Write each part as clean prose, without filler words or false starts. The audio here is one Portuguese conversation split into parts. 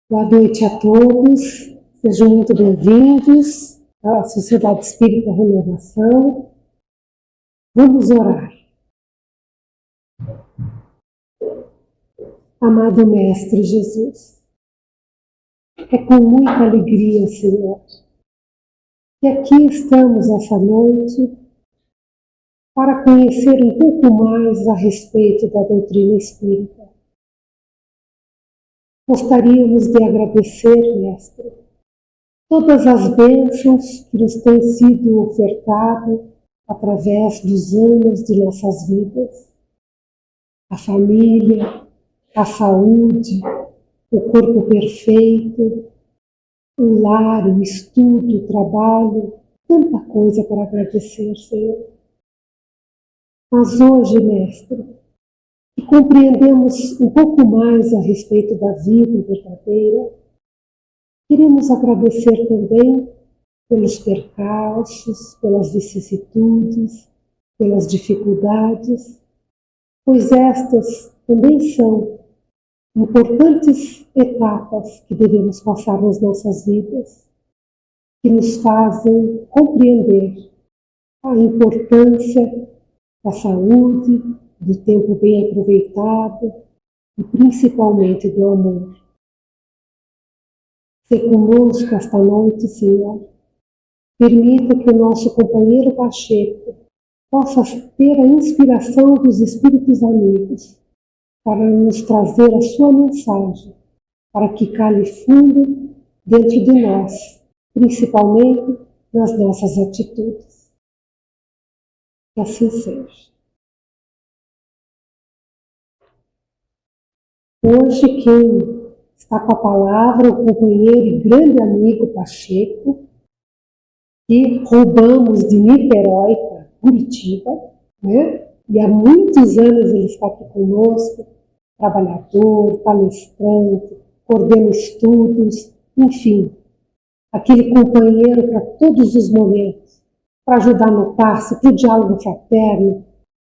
Boa noite a todos, sejam muito bem-vindos à Sociedade Espírita Renovação. Vamos orar. Amado Mestre Jesus, é com muita alegria, Senhor, que aqui estamos essa noite para conhecer um pouco mais a respeito da doutrina espírita. Gostaríamos de agradecer, Mestre, todas as bênçãos que nos têm sido ofertadas através dos anos de nossas vidas. A família, a saúde, o corpo perfeito, o lar, o estudo, o trabalho, tanta coisa para agradecer, Senhor. Mas hoje, Mestre, que compreendemos um pouco mais a respeito da vida verdadeira, queremos agradecer também pelos percalços, pelas vicissitudes, pelas dificuldades, pois estas também são importantes etapas que devemos passar nas nossas vidas, que nos fazem compreender a importância da saúde, do tempo bem aproveitado e principalmente do amor. Se conosco esta noite, Senhor, permita que o nosso companheiro Pacheco possa ter a inspiração dos Espíritos amigos para nos trazer a sua mensagem, para que cale fundo dentro de nós, principalmente nas nossas atitudes. Que assim seja. Hoje quem está com a palavra, o companheiro e grande amigo Pacheco, que roubamos de Niterói para Curitiba, né? E há muitos anos ele está aqui conosco, trabalhador, palestrante, coordena estudos, enfim, aquele companheiro para todos os momentos, para ajudar no passe, para o diálogo fraterno,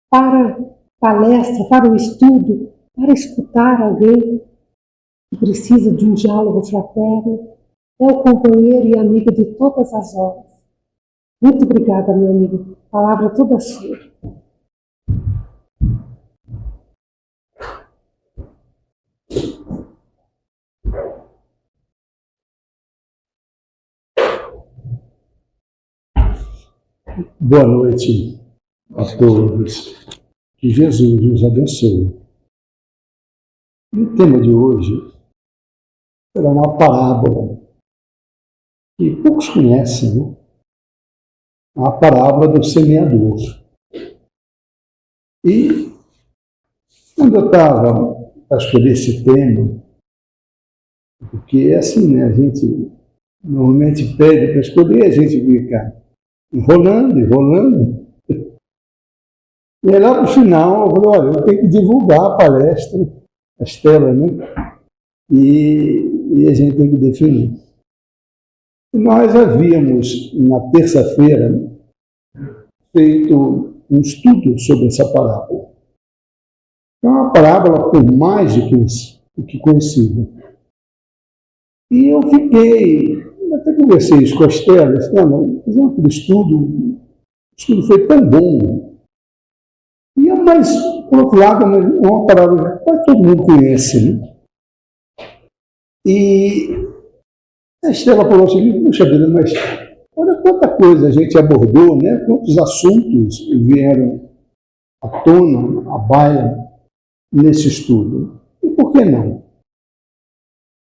para palestra, para o estudo, para escutar alguém que precisa de um diálogo fraterno. É o companheiro e amigo de todas as horas. Muito obrigada, meu amigo. A palavra toda sua. Boa noite a todos. Que Jesus nos abençoe. O tema de hoje será uma parábola que poucos conhecem, né? A parábola do semeador. E quando eu estava para escolher esse tema, porque é assim, né? A gente normalmente pede para escolher, a gente fica enrolando. E aí lá para o final eu falei, olha, eu tenho que divulgar a palestra, a Estela, né? E a gente tem que definir. Nós havíamos, na terça-feira, feito um estudo sobre essa parábola. É uma parábola por mais do que conhecida. E eu até conversei isso com a Estela, fizemos aquele estudo, o estudo foi tão bom. Mas, por outro lado, é uma parábola que todo mundo conhece, né? E a Estela falou assim, puxa vida, mas olha quanta coisa a gente abordou, né? Quantos assuntos vieram à tona, à baila, nesse estudo. E por que não?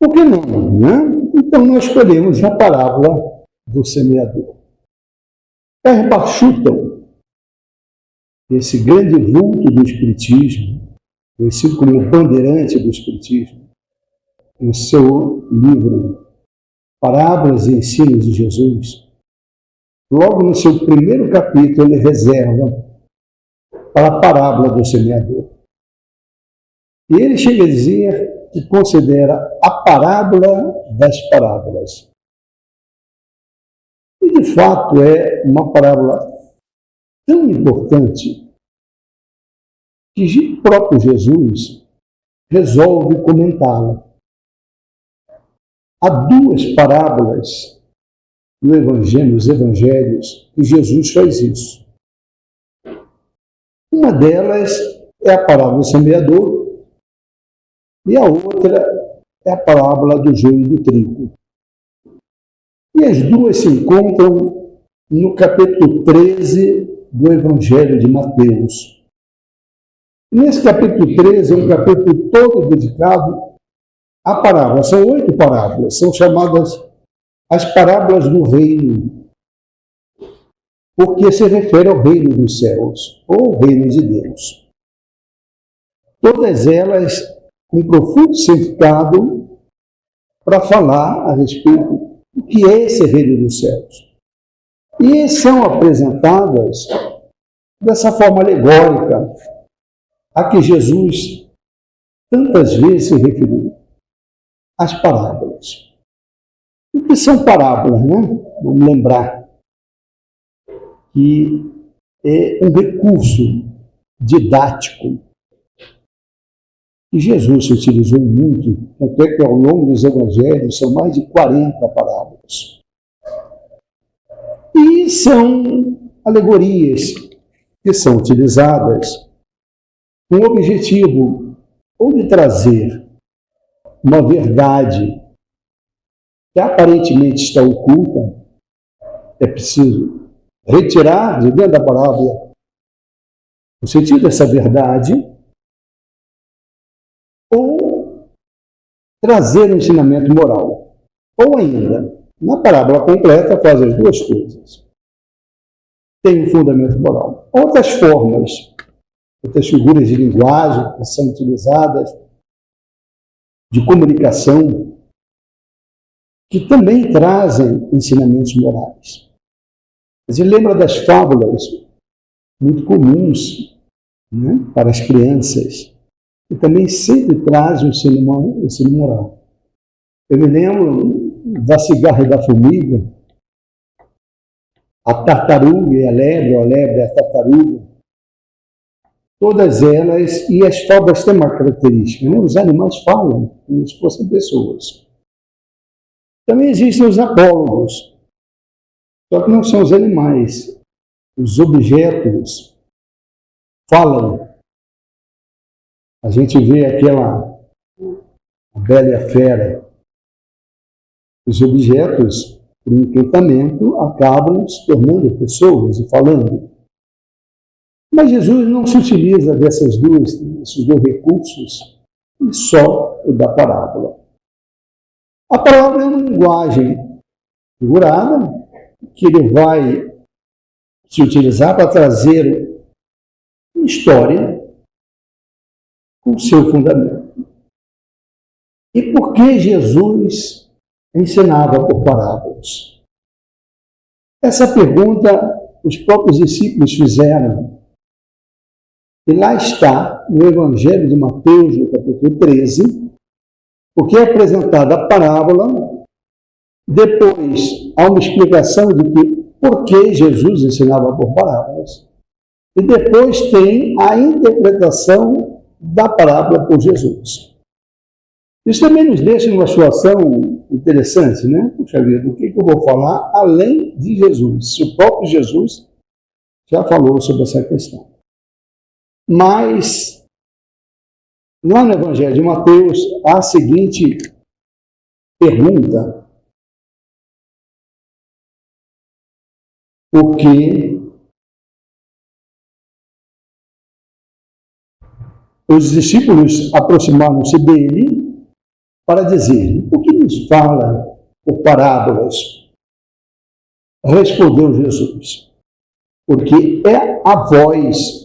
Por que não, né? Então nós escolhemos a parábola do semeador. Herbar Schutel, esse grande vulto do Espiritismo, conhecido como o bandeirante do Espiritismo, no seu livro Parábolas e Ensinos de Jesus, logo no seu primeiro capítulo ele reserva para a parábola do semeador. E ele chega a dizer que considera a parábola das parábolas. E de fato é uma parábola tão importante que o próprio Jesus resolve comentá-la. Há duas parábolas nos evangelhos que Jesus faz isso. Uma delas é a parábola do semeador e a outra é a parábola do joio e do trigo. E as duas se encontram no capítulo 13 do Evangelho de Mateus. Nesse capítulo 13 é um capítulo todo dedicado à parábola. São 8 parábolas, são chamadas as parábolas do reino, porque se refere ao reino dos céus, ou ao reino de Deus. Todas elas com profundo significado para falar a respeito do que é esse reino dos céus. E são apresentadas dessa forma alegórica a que Jesus tantas vezes se referiu, as parábolas. O que são parábolas, né? Vamos lembrar que é um recurso didático que Jesus utilizou muito, até que ao longo dos evangelhos são mais de 40 parábolas. E são alegorias que são utilizadas com o objetivo ou de trazer uma verdade que aparentemente está oculta, é preciso retirar de dentro da parábola o sentido dessa verdade, ou trazer um ensinamento moral. Ou ainda, na parábola completa, faz as duas coisas. Tem um fundamento moral. Outras formas, outras figuras de linguagem que são utilizadas, de comunicação, que também trazem ensinamentos morais. Você lembra das fábulas muito comuns, né, para as crianças, que também sempre trazem um ensino moral. Eu me lembro da cigarra e da formiga, a tartaruga e a lebre e a tartaruga. Todas elas, e as fábulas têm uma característica, né? Os animais falam como se fossem pessoas. Também existem os apólogos, só que não são os animais. Os objetos falam. A gente vê aquela a Bela e a Fera. Os objetos, por encantamento, acabam se tornando pessoas e falando. Mas Jesus não se utiliza desses dois recursos, e só o da parábola. A parábola é uma linguagem figurada que ele vai se utilizar para trazer uma história com seu fundamento. E por que Jesus ensinava por parábolas? Essa pergunta os próprios discípulos fizeram. E lá está, no Evangelho de Mateus, no capítulo 13, porque é apresentada a parábola, depois há uma explicação de que por que Jesus ensinava por parábolas, e depois tem a interpretação da parábola por Jesus. Isso também nos deixa numa situação interessante, né? Puxa vida, do que eu vou falar além de Jesus? Se o próprio Jesus já falou sobre essa questão. Mas, lá no Evangelho de Mateus, há a seguinte pergunta: porque os discípulos aproximaram-se dele para dizer: por que nos fala por parábolas? Respondeu Jesus: porque é a vós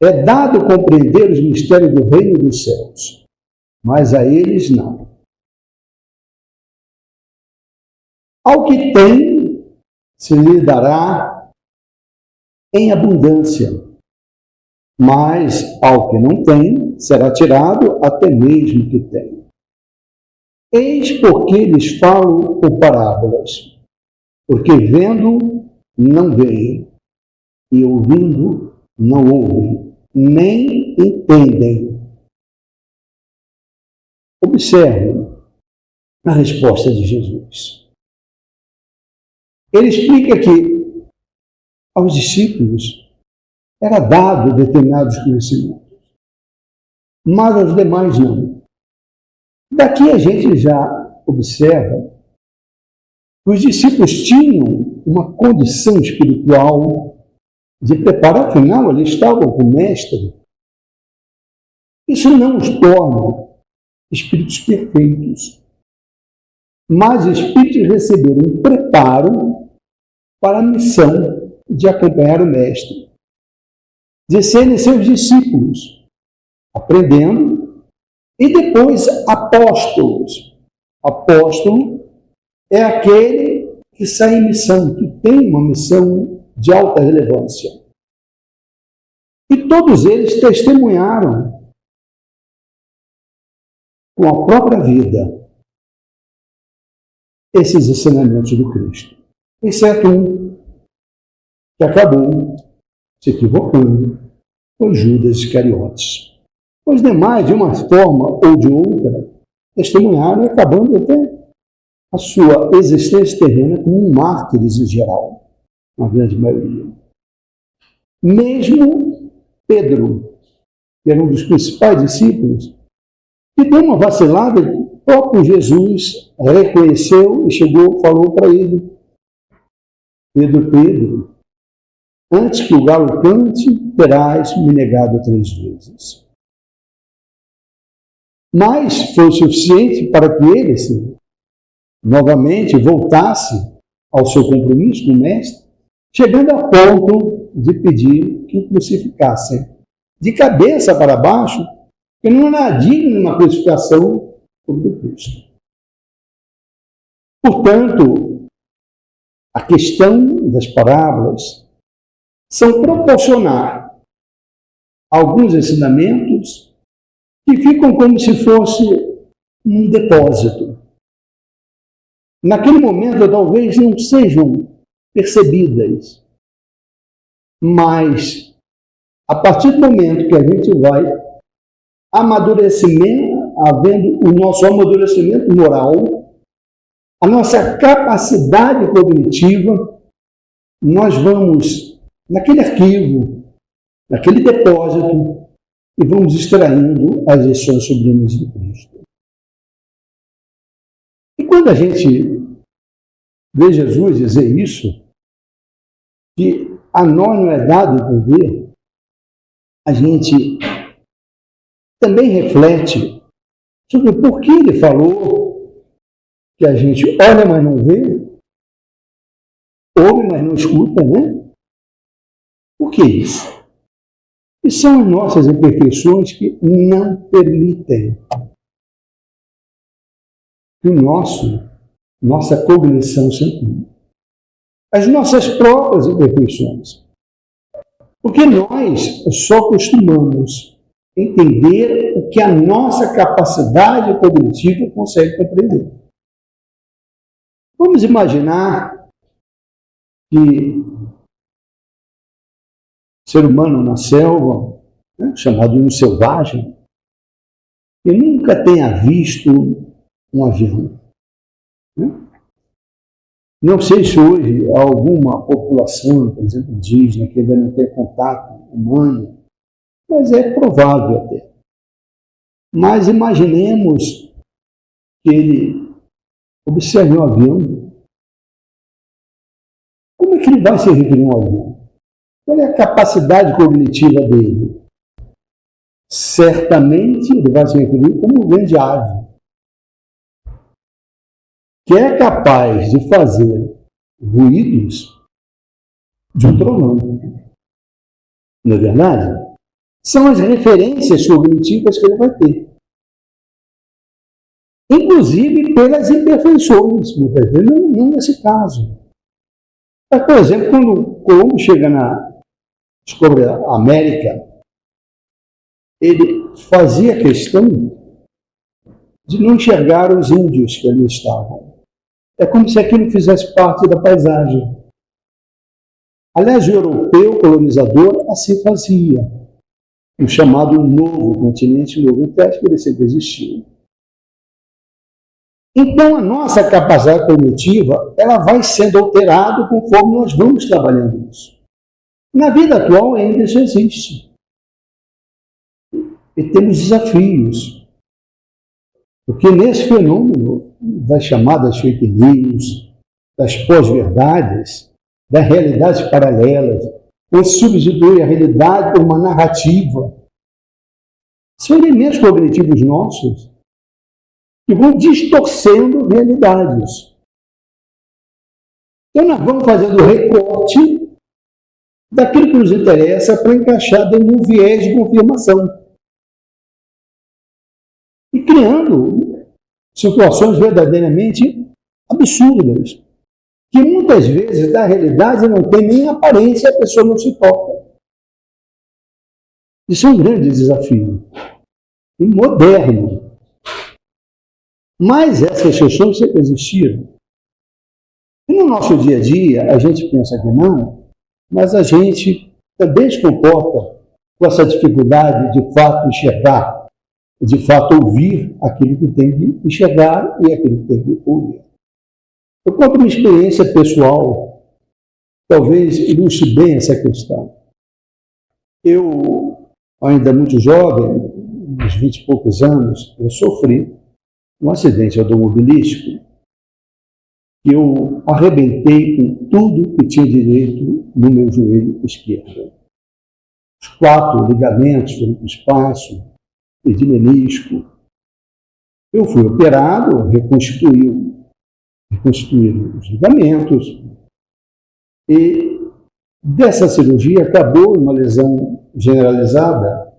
é dado compreender os mistérios do reino dos céus, mas a eles não. Ao que tem, se lhe dará em abundância, mas ao que não tem, será tirado até mesmo que tem. Eis porque lhes falo por parábolas, porque vendo, não veem, e ouvindo, não ouvem, nem entendem. Observem, na resposta de Jesus. Ele explica que aos discípulos era dado determinados conhecimentos, mas aos demais não. Daqui a gente já observa que os discípulos tinham uma condição espiritual de preparo, afinal, eles estavam com o Mestre. Isso não os torna espíritos perfeitos, mas espíritos receberam um preparo para a missão de acompanhar o Mestre, de serem seus discípulos, aprendendo, e depois apóstolos. Apóstolo é aquele que sai em missão, que tem uma missão de alta relevância. E todos eles testemunharam com a própria vida esses ensinamentos do Cristo, exceto um que acabou se equivocando, foi Judas Iscariotes. Os demais, de uma forma ou de outra, testemunharam, acabando até a sua existência terrena como mártires em geral, na grande maioria. Mesmo Pedro, que era um dos principais discípulos, que deu uma vacilada, o próprio Jesus reconheceu e chegou, falou para ele: Pedro, antes que o galo cante, terás me negado 3 vezes. Mas foi o suficiente para que ele, novamente, voltasse ao seu compromisso com o Mestre, chegando a ponto de pedir que o crucificassem de cabeça para baixo, que não era digno de uma crucificação sobre o Cristo. Portanto, a questão das parábolas são proporcionar alguns ensinamentos que ficam como se fosse um depósito. Naquele momento, talvez não sejam percebidas, mas a partir do momento que a gente vai havendo o nosso amadurecimento moral, a nossa capacidade cognitiva, nós vamos naquele arquivo, naquele depósito, e vamos extraindo as lições sublimes do Cristo. E quando a gente vê Jesus dizer isso, que a nós não é dado entender, a gente também reflete sobre por que ele falou que a gente olha, mas não vê, ouve, mas não escuta, né? Por que isso? E são as nossas imperfeições que não permitem que nossa cognição se amplie. As nossas próprias imperfeições. Porque nós só costumamos entender o que a nossa capacidade cognitiva consegue compreender. Vamos imaginar que ser humano na selva, chamado de um selvagem, que nunca tenha visto um avião. Não sei se hoje alguma população, por exemplo, indígena, que ainda não tem contato humano, mas é provável até. Mas imaginemos que ele observe um avião. Como é que ele vai se referir a um avião? Qual é a capacidade cognitiva dele? Certamente ele vai se referir como um grande ave, que é capaz de fazer ruídos de um trovão. Não é verdade? São as referências cognitivas que ele vai ter. Inclusive pelas imperfeições, muitas vezes, não nesse caso. Mas, por exemplo, quando Colombo descobre a América, ele fazia questão de não enxergar os índios que ali estavam. É como se aquilo fizesse parte da paisagem. Aliás, o europeu colonizador assim fazia. O chamado Novo Continente, Novo Teste, ele sempre existiu. Então, a nossa capacidade cognitiva, ela vai sendo alterada conforme nós vamos trabalhando isso. Na vida atual, ainda isso existe. E temos desafios. Porque nesse fenômeno das chamadas fake news, das pós-verdades, das realidades paralelas, onde substitui a realidade por uma narrativa, são elementos cognitivos nossos que vão distorcendo realidades. Então, nós vamos fazendo recorte daquilo que nos interessa para encaixar dentro de um viés de confirmação. E criando situações verdadeiramente absurdas, que muitas vezes, da realidade, não tem nem aparência, a pessoa não se toca. Isso é um grande desafio. E moderno. Mas essas questões sempre existiram. E no nosso dia a dia, a gente pensa que não, mas a gente também se comporta com essa dificuldade de fato enxergar, de fato ouvir aquilo que tem que enxergar e aquilo que tem que ouvir. Eu conto uma experiência pessoal, talvez ilustre bem essa questão. Eu, ainda muito jovem, uns 20 e poucos anos, eu sofri um acidente automobilístico que eu arrebentei com tudo que tinha direito no meu joelho esquerdo. Os 4 ligamentos foram para o espaço, perdi menisco. Eu fui operado, reconstruíram os ligamentos e dessa cirurgia acabou uma lesão generalizada,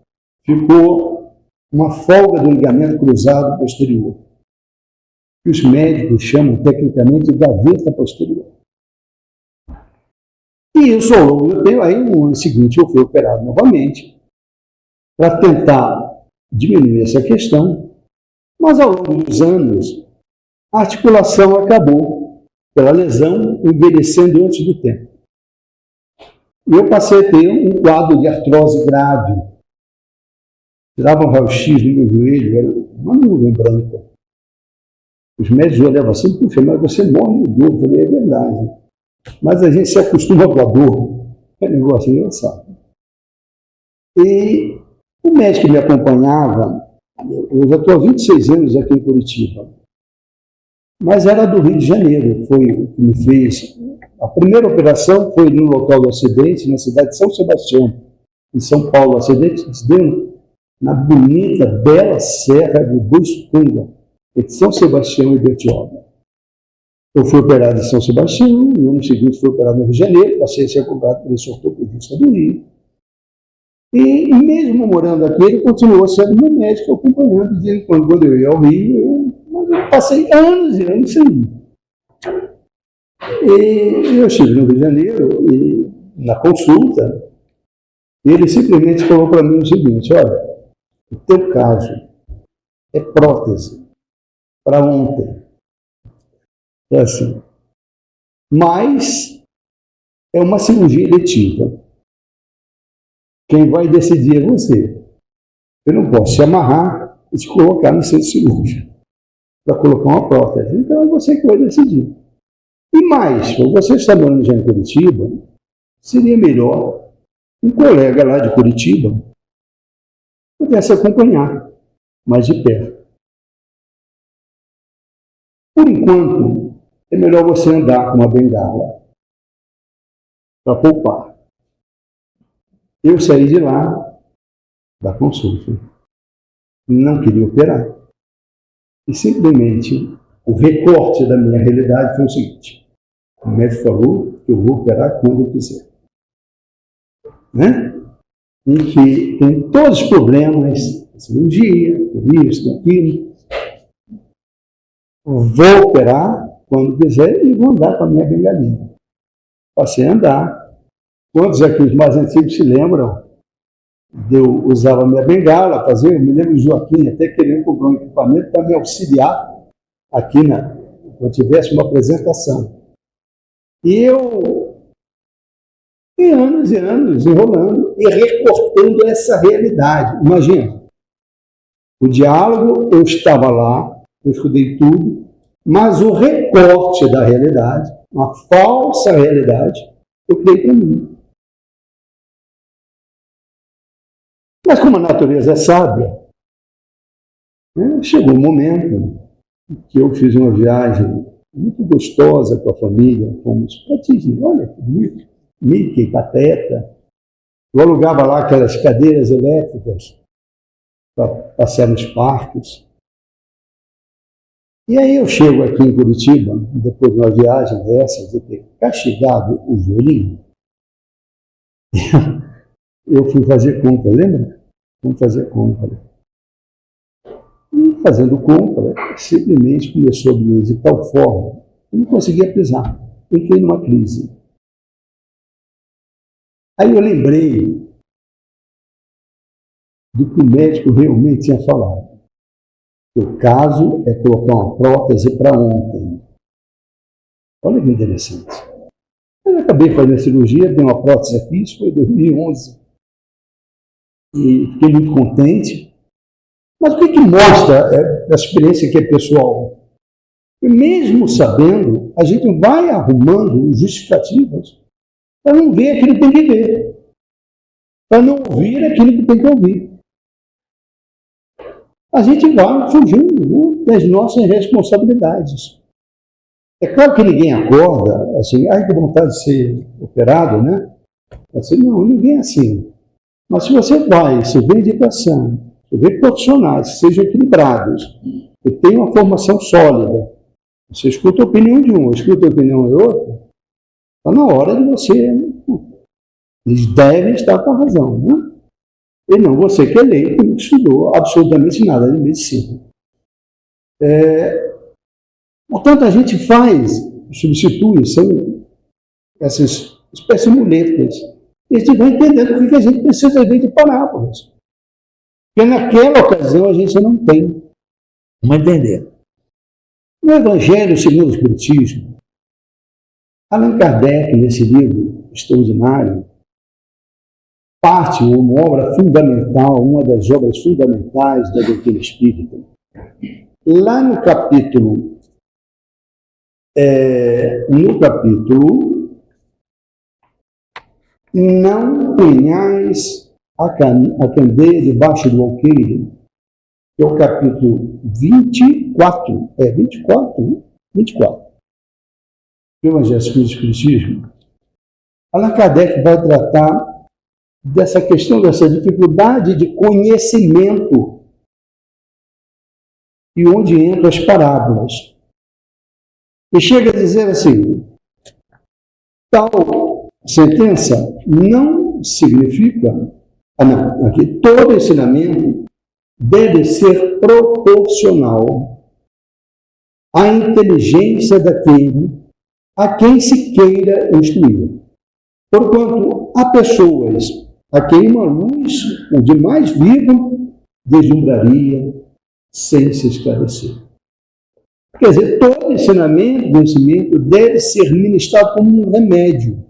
ficou uma folga do ligamento cruzado posterior, que os médicos chamam tecnicamente de gaveta posterior. E isso ao longo do tempo, aí no ano seguinte eu fui operado novamente para tentar diminuir essa questão, mas ao longo dos anos a articulação acabou pela lesão envelhecendo antes do tempo. E eu passei a ter um quadro de artrose grave. Tirava um raio-x no meu joelho, era uma nuvem branca. Os médicos olhavam assim, puxa, mas você morre de dor. Eu falei, é verdade. Mas a gente se acostuma com a dor. É um negócio engraçado. E o médico que me acompanhava, eu já estou há 26 anos aqui em Curitiba, mas era do Rio de Janeiro, foi o que me fez. A primeira operação foi no local do acidente, na cidade de São Sebastião, em São Paulo. O acidente se deu na bonita, bela serra de Boiçucanga, entre São Sebastião e Bertioga. Eu fui operado em São Sebastião, no ano seguinte fui operado no Rio de Janeiro, passei a ser cobrado por esse ortopedista do Rio. E mesmo morando aqui, ele continuou sendo meu médico, acompanhando de vez em quando eu ia ao Rio, mas eu passei anos e anos sem ir. E eu estive no Rio de Janeiro, e na consulta, ele simplesmente falou para mim o seguinte, olha, o teu caso é prótese para ontem. É assim. Mas é uma cirurgia eletiva. Quem vai decidir é você. Eu não posso te amarrar e te colocar no centro cirúrgico para colocar uma prótese. Então é você que vai decidir. E mais, se você está morando já em Curitiba, seria melhor um colega lá de Curitiba pudesse acompanhar mais de perto. Por enquanto, é melhor você andar com uma bengala para poupar. Eu saí de lá da consulta, não queria operar. E simplesmente o recorte da minha realidade foi o seguinte: o médico falou que eu vou operar quando eu quiser. Né? Em que tem todos os problemas, cirurgia, isso, aquilo. Vou operar quando quiser e vou andar com a minha bengalinha. Passei a andar. Quantos aqui os mais antigos se lembram? Eu usava a minha bengala, eu me lembro do Joaquim até querendo comprar um equipamento para me auxiliar aqui quando tivesse uma apresentação. E eu, anos e anos, enrolando e recortando essa realidade. Imagina, o diálogo, eu estava lá, eu estudei tudo, mas o recorte da realidade, uma falsa realidade, eu criei para mim. Mas como a natureza é sábia, chegou um momento que eu fiz uma viagem muito gostosa com a família, fomos para Disney, olha que bonito, Mickey, Pateta. Eu alugava lá aquelas cadeiras elétricas para passear nos parques. E aí eu chego aqui em Curitiba, depois de uma viagem dessas, de ter castigado o joelhinho, eu fui fazer compra, lembra? Fui fazer compra. E fazendo compra, simplesmente começou a doer de tal forma que eu não conseguia pisar. Eu entrei numa crise. Aí eu lembrei do que o médico realmente tinha falado. O caso é colocar uma prótese para ontem. Olha que interessante. Eu acabei fazendo a cirurgia, dei uma prótese aqui, isso foi em 2011. E fiquei muito contente. Mas o que mostra a experiência que é pessoal? E mesmo sabendo, a gente vai arrumando justificativas para não ver aquilo que tem que ver, para não ouvir aquilo que tem que ouvir. A gente vai fugindo das nossas responsabilidades. É claro que ninguém acorda assim, ai que vontade de ser operado, né? Assim, não, ninguém é assim. Mas se você vai, se vê dedicação, se vê profissionais que sejam equilibrados, que tenham uma formação sólida, você escuta a opinião de um, escuta a opinião do outro, está na hora de você. Eles devem estar com a razão, né? E não você que é leigo, que não estudou absolutamente nada de medicina. Portanto, a gente substitui, são essas espécies de muletas. E a gente vai entendendo o que a gente precisa ver de parábolas. Porque naquela ocasião a gente não tem. Vamos entender. No Evangelho segundo o Espiritismo, Allan Kardec, nesse livro extraordinário, parte uma obra fundamental, uma das obras fundamentais da doutrina espírita. Lá no capítulo não ponhais a candeia debaixo do alqueire, que é o capítulo 24, 24 do Evangelho segundo o Espiritismo. Allan Kardec vai tratar dessa questão, dessa dificuldade de conhecimento e onde entram as parábolas. E chega a dizer assim, tal sentença não significa, aqui todo ensinamento deve ser proporcional à inteligência daquele a quem se queira instruir. Porquanto há pessoas a quem uma luz, o de mais vivo, deslumbraria sem se esclarecer. Quer dizer, todo ensinamento, conhecimento, deve ser ministrado como um remédio,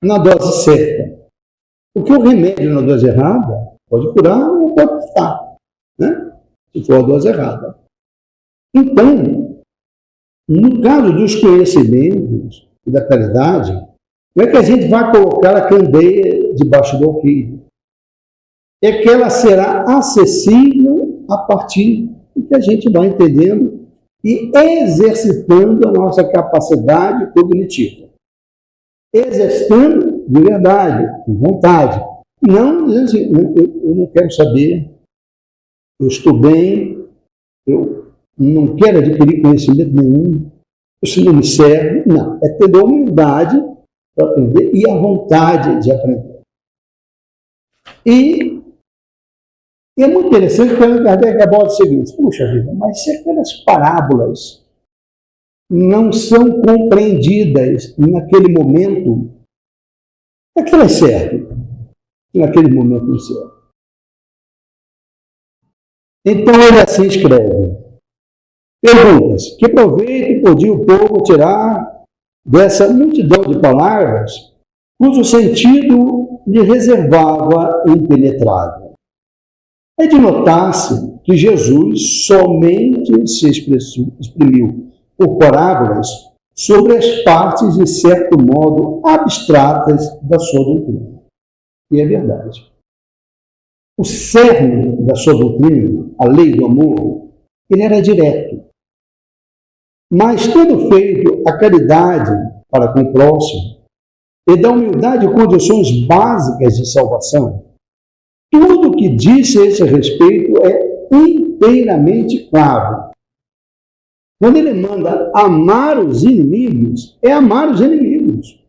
na dose certa. Porque o remédio na dose errada pode curar ou pode matar, né? Se for a dose errada. Então, no caso dos conhecimentos e da caridade, não é que a gente vai colocar a candeia debaixo do alqueire. É que ela será acessível a partir do que a gente vai entendendo e exercitando a nossa capacidade cognitiva. Exercitando de verdade, com vontade. Não dizendo assim, eu não quero saber, eu estou bem, eu não quero adquirir conhecimento nenhum, isso não me serve. Não, é ter a humildade para aprender e a vontade de aprender. E é muito interessante que Allan Kardec aborda o seguinte, puxa vida, mas se aquelas parábolas não são compreendidas naquele momento, para que elas servem? Naquele momento não servem. Então ele assim escreve. Perguntas. Que proveito podia o povo tirar dessa multidão de palavras cujo sentido lhe reservava impenetrável? É de notar-se que Jesus somente se exprimiu por parábolas sobre as partes, de certo modo, abstratas da sua doutrina. E é verdade. O cerne da sua doutrina, a lei do amor, ele era direto. Mas, tendo feito a caridade para com o próximo e da humildade condições básicas de salvação, tudo o que disse a esse respeito é inteiramente claro. Quando ele manda amar os inimigos, é amar os inimigos.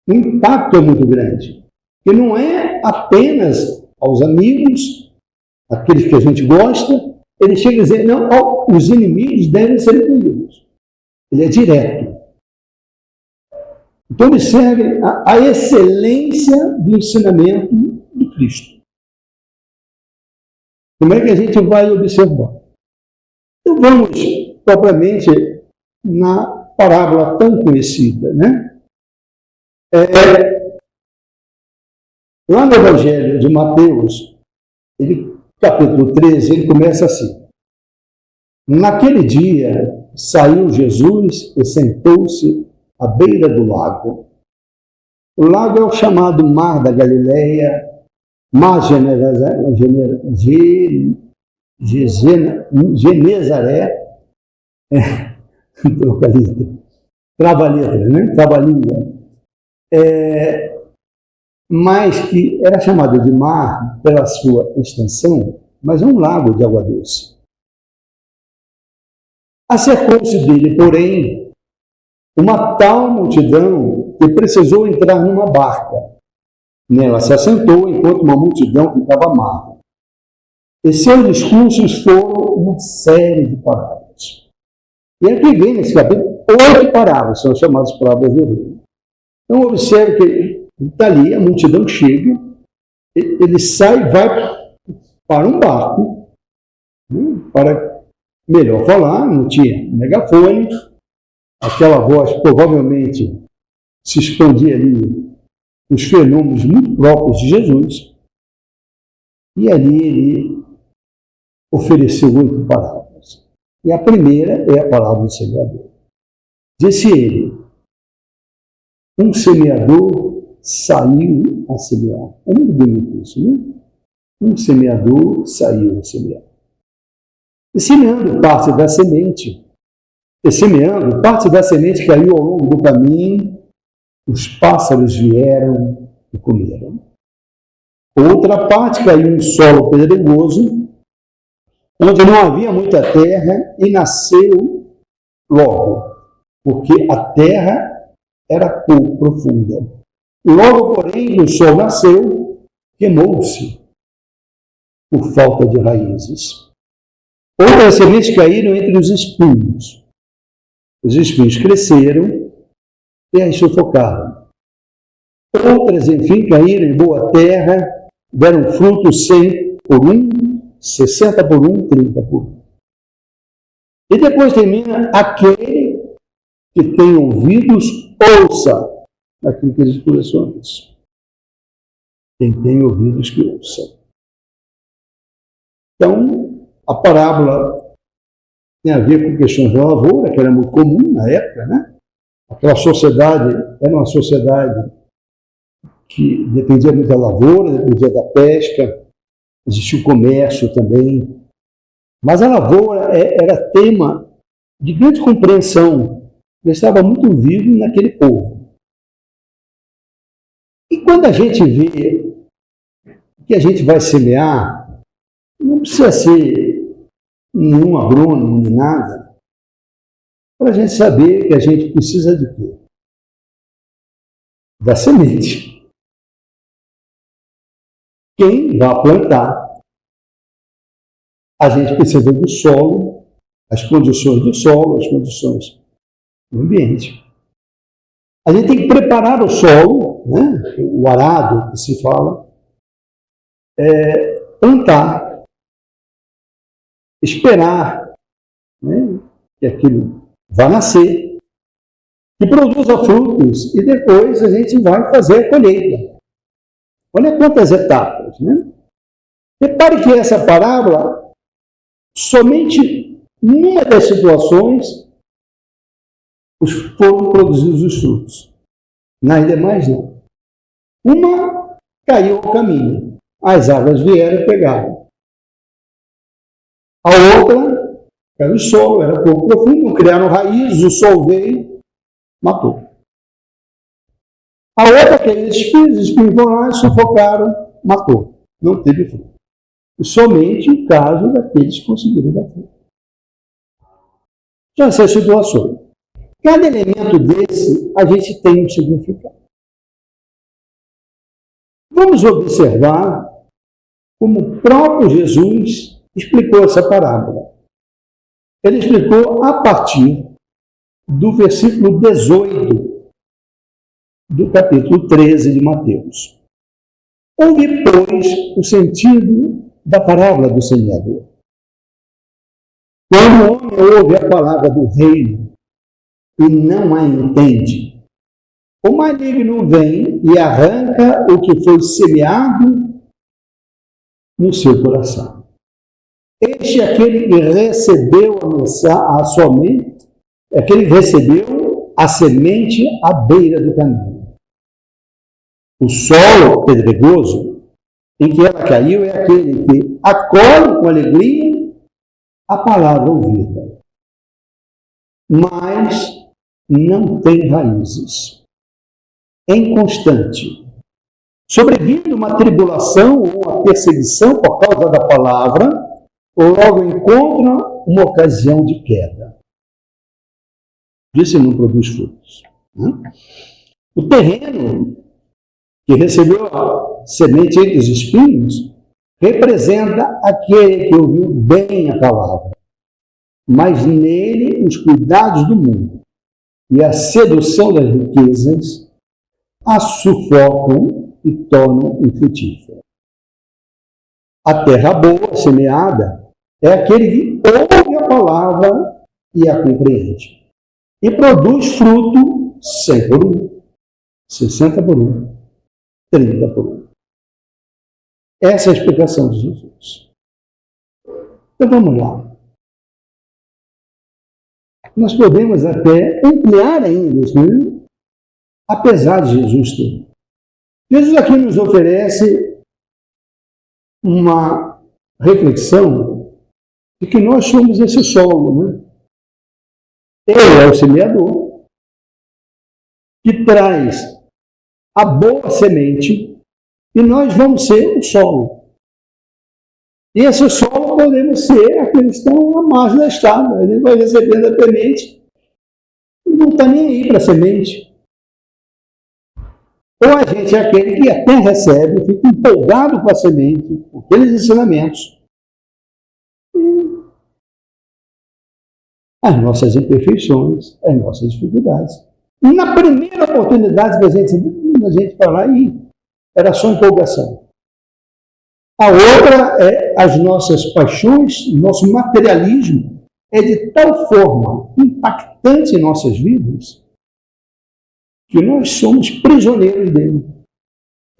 O impacto é muito grande. E não é apenas aos amigos, aqueles que a gente gosta, ele chega a dizer, não, os inimigos devem ser incluídos. Ele é direto. Então observe a excelência do ensinamento do Cristo. Como é que a gente vai observar? Então vamos propriamente na parábola tão conhecida, né? Lá no Evangelho de Mateus, capítulo 13, ele começa assim. Naquele dia, saiu Jesus e sentou-se à beira do lago. O lago é o chamado Mar da Galileia, Mar Genezaré, trava-letra, né? Trava-língua. Mas que era chamado de mar pela sua extensão, mas é um lago de água doce. Acercou-se dele, porém, uma tal multidão que precisou entrar numa barca. Nela se assentou enquanto uma multidão ficava amarga. E seus discursos foram uma série de parábolas. E aqui vem nesse capítulo 8 parábolas, são chamadas parábolas do reino. Então observe que está ali, a multidão chega, ele sai e vai para um barco, para melhor falar, não tinha megafone, aquela voz provavelmente se expandia ali os fenômenos muito próprios de Jesus, e ali ele ofereceu 8 parábolas. E a primeira é a parábola do semeador. Disse ele, um semeador saiu a semear. É muito bonito isso, né? Um semeador saiu a semear. E semeando parte da semente, caiu ao longo do caminho, os pássaros vieram e comeram. Outra parte caiu em solo pedregoso, onde não havia muita terra, e nasceu logo, porque a terra era pouco profunda. Logo, porém, o sol nasceu, queimou-se por falta de raízes. Outras sementes caíram entre os espinhos. Os espinhos cresceram e as sufocaram. Outras, enfim, caíram em boa terra, deram fruto 100 por 1, 60 por 1, 30 por 1. E depois termina, aquele que tem ouvidos, ouça aquilo que ele começou antes. Quem tem ouvidos, que ouça. Então, a parábola tem a ver com questões da lavoura, que era muito comum na época, né? Aquela sociedade era uma sociedade que dependia muito da lavoura, dependia da pesca, existia o comércio também. Mas a lavoura era tema de grande compreensão. Ele estava muito vivo naquele povo. E quando a gente vê que a gente vai semear, não precisa ser nenhum agrônomo, nem nada, para a gente saber que a gente precisa de quê? Da semente. Quem vai plantar, a gente precisa do solo, as condições do solo, as condições do ambiente. A gente tem que preparar o solo, né? O arado que se fala, plantar, esperar, né? Que aquilo vá nascer, que produza frutos, e depois a gente vai fazer a colheita. Olha quantas etapas, né? Repare que essa parábola, somente numa das situações, foram produzidos os frutos. Nas demais, não. Uma caiu ao caminho. As águas vieram e pegaram. A outra caiu no solo, era pouco profundo, não criaram raízes, o sol veio, matou. A outra caiu nos espinhos, os espinhos foram lá, sufocaram, matou. Não teve fruto. E somente o caso daqueles que conseguiram dar fruto. Já essa situação. Cada elemento desse, a gente tem um significado. Vamos observar como o próprio Jesus explicou essa parábola. Ele explicou a partir do versículo 18 do capítulo 13 de Mateus. Ouve, pois, o sentido da parábola do semeador. Quando o homem ouve a palavra do reino e não a entende, o maligno vem e arranca o que foi semeado no seu coração. Este é aquele que recebeu a semente, aquele que recebeu a semente à beira do caminho. O solo pedregoso em que ela caiu é aquele que acolhe com alegria a palavra ouvida, mas não tem raízes. É inconstante. Sobrevindo uma tribulação ou uma perseguição por causa da palavra, logo encontra uma ocasião de queda. Isso não produz frutos. O terreno que recebeu a semente entre os espinhos representa aquele que ouviu bem a palavra, mas nele os cuidados do mundo e a sedução das riquezas a sufocam e tornam infrutífera. A terra boa, semeada, é aquele que ouve a palavra e a compreende. E produz fruto 100 por 1, 60 por 1, 30 por 1. Essa é a explicação de Jesus. Então vamos lá. Nós podemos até ampliar ainda isso, né? Apesar de Jesus ter. Jesus aqui nos oferece uma reflexão de que nós somos esse solo, né? Ele é o semeador que traz a boa semente e nós vamos ser o solo. E esse solo podemos ser aqueles que estão à margem da estrada. Ele vai recebendo a semente e não está nem aí para a semente. Ou a gente é aquele que até recebe, fica empolgado com a semente, com aqueles ensinamentos. E as nossas imperfeições, as nossas dificuldades. E na primeira oportunidade que a gente falar, era só empolgação. A outra é as nossas paixões, nosso materialismo é de tal forma impactante em nossas vidas que nós somos prisioneiros dele.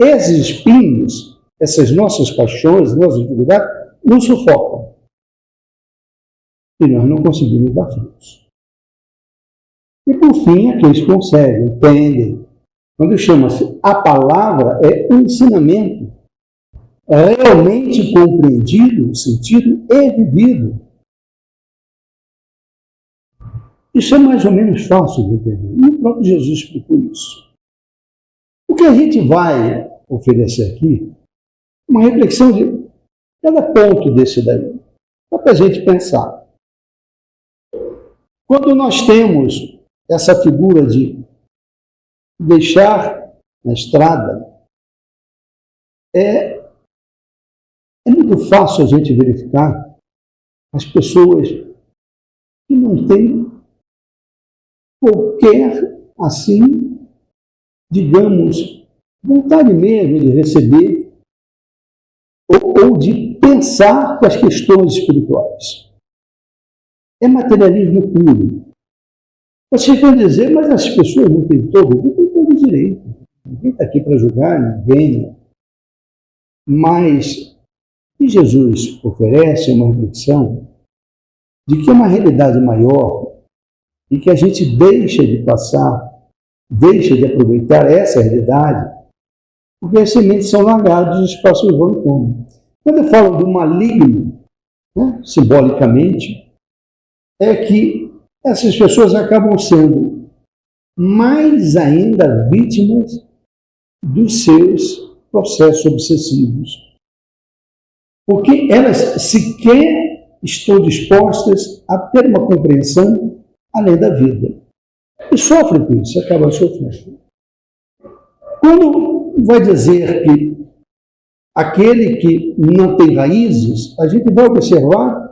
Esses espinhos, essas nossas paixões, nossas dificuldades, nos sufocam. E nós não conseguimos dar frutos. E por fim, aqueles que conseguem, entendem. Quando chama-se a palavra, é um ensinamento realmente compreendido, no sentido e vivido. Isso é mais ou menos fácil de entender. E o próprio Jesus explicou isso. O que a gente vai oferecer aqui, uma reflexão de cada ponto desse daí, só para a gente pensar. Quando nós temos essa figura de deixar na estrada, é muito fácil a gente verificar as pessoas que não têm qualquer, assim, digamos, vontade mesmo de receber ou de pensar com as questões espirituais. É materialismo puro. Você quer dizer, mas as pessoas não têm todo direito. Ninguém está aqui para julgar ninguém. Mas E Jesus oferece uma reflexão de que é uma realidade maior e que a gente deixa de passar, deixa de aproveitar essa realidade, porque as sementes são largadas e os pássaros vão e comem. Quando eu falo do maligno, né, simbolicamente, é que essas pessoas acabam sendo mais ainda vítimas dos seus processos obsessivos. Porque elas sequer estão dispostas a ter uma compreensão além da vida. E sofrem com isso, acabam sofrendo. Quando vai dizer que aquele que não tem raízes, a gente vai observar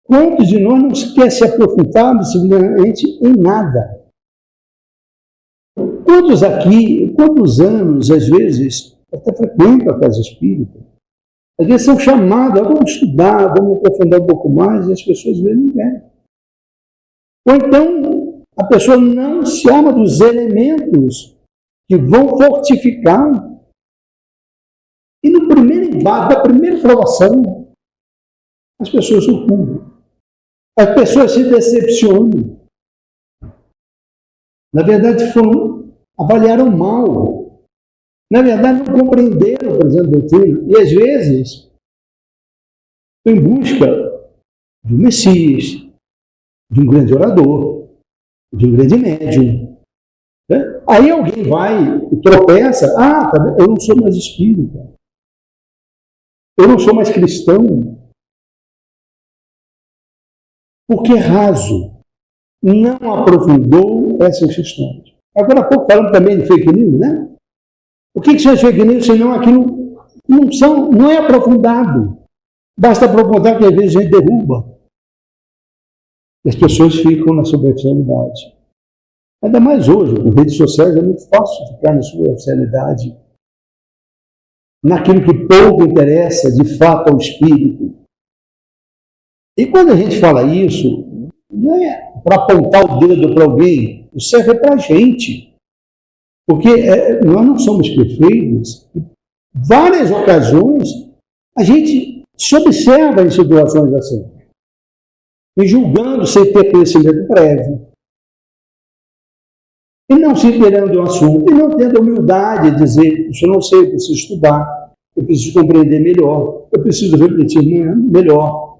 quantos de nós não quer se aprofundar simplesmente em nada. Quantos aqui, quantos anos, às vezes, até frequentam a casa espírita, às vezes são chamados, vamos estudar, vamos aprofundar um pouco mais, e as pessoas não querem. Ou então, a pessoa não se arma dos elementos que vão fortificar. E no primeiro embate, da primeira provação, as pessoas sucumbem. As pessoas se decepcionam. Na verdade, avaliaram mal. Na verdade, não compreenderam, por exemplo, a doutrina. E às vezes, estão em busca de um Messias, de um grande orador, de um grande médium. Né? Aí alguém vai e tropeça. Ah, tá bem, eu não sou mais espírita. Eu não sou mais cristão. Porque é raso. Não aprofundou essas questões. Agora há pouco falando também de fake news, né? O que são fake news, senão aquilo não é aprofundado. Basta aprofundar que às vezes a gente derruba. E as pessoas ficam na superficialidade. Ainda mais hoje, com redes sociais é muito fácil ficar na superficialidade. Naquilo que pouco interessa de fato ao espírito. E quando a gente fala isso, não é para apontar o dedo para alguém, serve para a gente. Porque nós não somos perfeitos. Em várias ocasiões, a gente se observa em situações assim, e julgando sem ter conhecimento prévio, e não se inteirando do assunto, e não tendo a humildade de dizer, isso eu não sei, eu preciso estudar, eu preciso compreender melhor, eu preciso refletir melhor.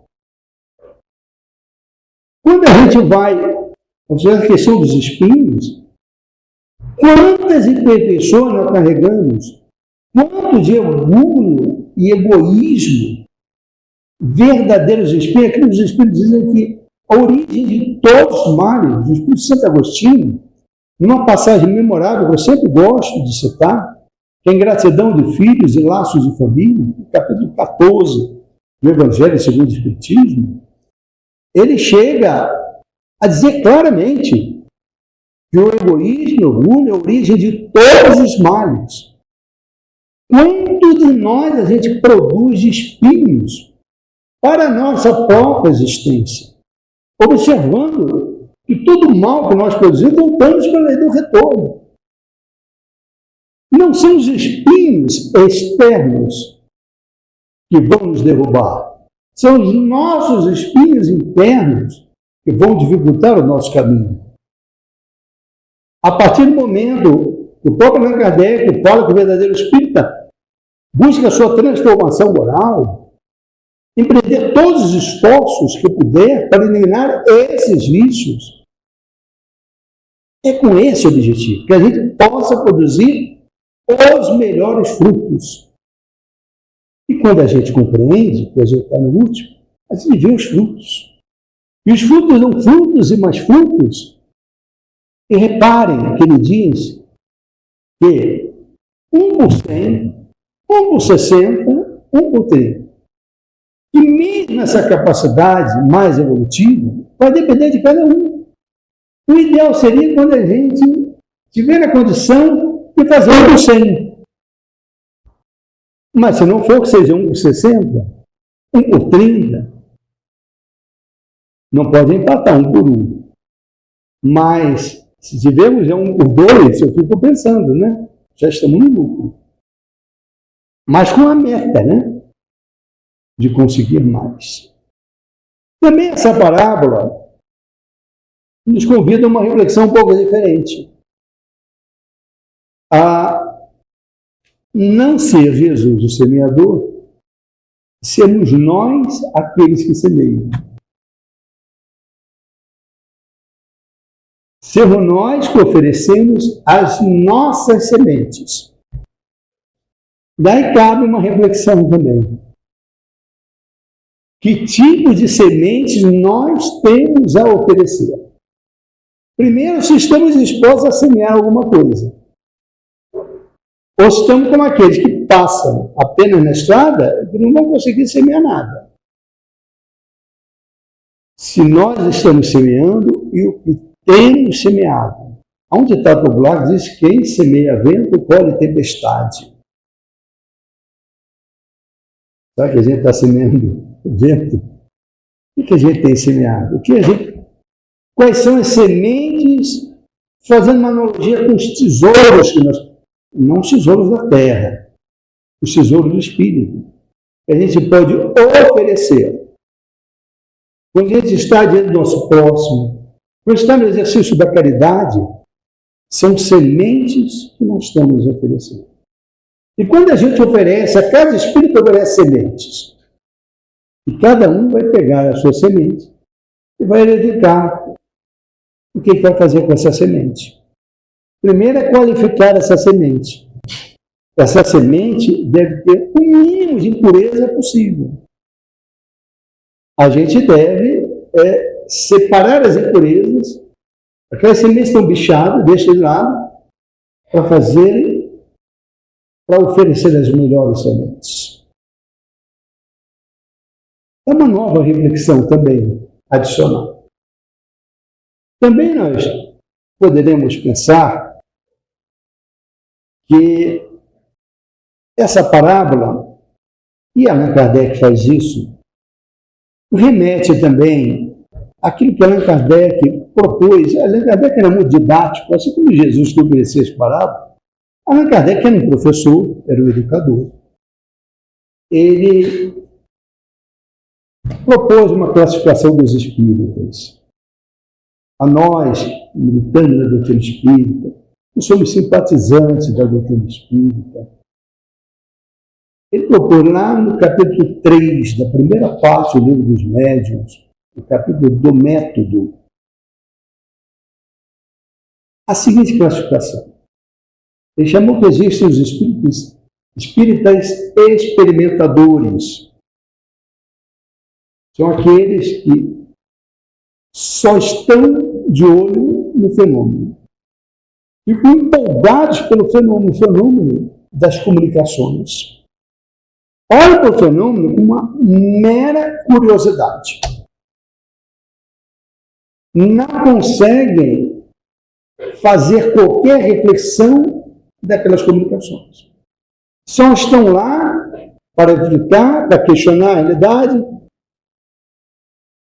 Quando a gente vai observar a questão dos espinhos, quantas imperfeições nós carregamos, quanto de orgulho e egoísmo, verdadeiros espinhos, aqui os espíritos dizem que a origem de todos os males, o Espírito Santo Agostinho, numa passagem memorável que eu sempre gosto de citar, que é Ingratidão de Filhos e Laços de Família, no capítulo 14 do Evangelho segundo o Espiritismo, ele chega a dizer claramente que o egoísmo e o orgulho é a origem de todos os males. Quanto de nós a gente produz de espinhos para a nossa própria existência, observando que todo o mal que nós produzimos voltamos para a lei do retorno. Não são os espinhos externos que vão nos derrubar. São os nossos espinhos internos que vão dificultar o nosso caminho. A partir do momento que o próprio Allan Kardec fala que o verdadeiro espírita busca a sua transformação moral, empreender todos os esforços que puder para eliminar esses vícios, é com esse objetivo, que a gente possa produzir os melhores frutos. E quando a gente compreende, que a gente está no último, a gente vê os frutos. E os frutos são frutos e mais frutos. E reparem que ele diz que 1 por 100, 1 por 60, 1 por 30. E mesmo essa capacidade mais evolutiva vai depender de cada um. O ideal seria quando a gente tiver a condição de fazer 1 por 100. Mas se não for que seja 1 por 60, 1 por 30, não pode empatar 1 por 1. Mas se tivermos já 1 por 2, eu fico pensando, né? Já estamos no lucro. Mas com a meta, né? de conseguir mais. Também essa parábola nos convida a uma reflexão um pouco diferente. A não ser Jesus o semeador, sermos nós aqueles que semeiam. Sermos nós que oferecemos as nossas sementes. Daí cabe uma reflexão também. Que tipo de sementes nós temos a oferecer? Primeiro, se estamos dispostos a semear alguma coisa. Ou estamos como aqueles que passam apenas na estrada e não vão conseguir semear nada. Se nós estamos semeando e o que temos semeado. Há um ditado popular que diz: quem semeia vento, colhe tempestade. Será que a gente está semeando vento? O que a gente tem semeado? Quais são as sementes, fazendo uma analogia com os tesouros que nós... Não os tesouros da terra, os tesouros do Espírito, que a gente pode oferecer. Quando a gente está diante do nosso próximo, quando está no exercício da caridade, são sementes que nós estamos oferecendo. E quando a gente oferece, a cada espírito oferece sementes. E cada um vai pegar a sua semente e vai dedicar o que vai fazer com essa semente. Primeiro é qualificar essa semente. Essa semente deve ter o mínimo de impureza possível. A gente deve separar as impurezas, aquelas sementes estão bichadas, deixa de lado, para oferecer as melhores sementes. É uma nova reflexão também adicional. Também nós poderemos pensar que essa parábola, e Allan Kardec faz isso, remete também àquilo que Allan Kardec propôs. Allan Kardec era muito didático, assim como Jesus que oferecia as parábolas. Allan Kardec era um professor, era um educador. Ele propôs uma classificação dos espíritas. A nós, militando na doutrina espírita, que somos simpatizantes da doutrina espírita, ele propôs lá no capítulo 3, da primeira parte do Livro dos Médiuns, no capítulo do método, a seguinte classificação. Ele chamou que existem os espíritas experimentadores. São aqueles que só estão de olho no fenômeno. Ficam empolgados pelo fenômeno das comunicações. Olham para o fenômeno com uma mera curiosidade. Não conseguem fazer qualquer reflexão daquelas comunicações. Só estão lá para verificar, para questionar a realidade,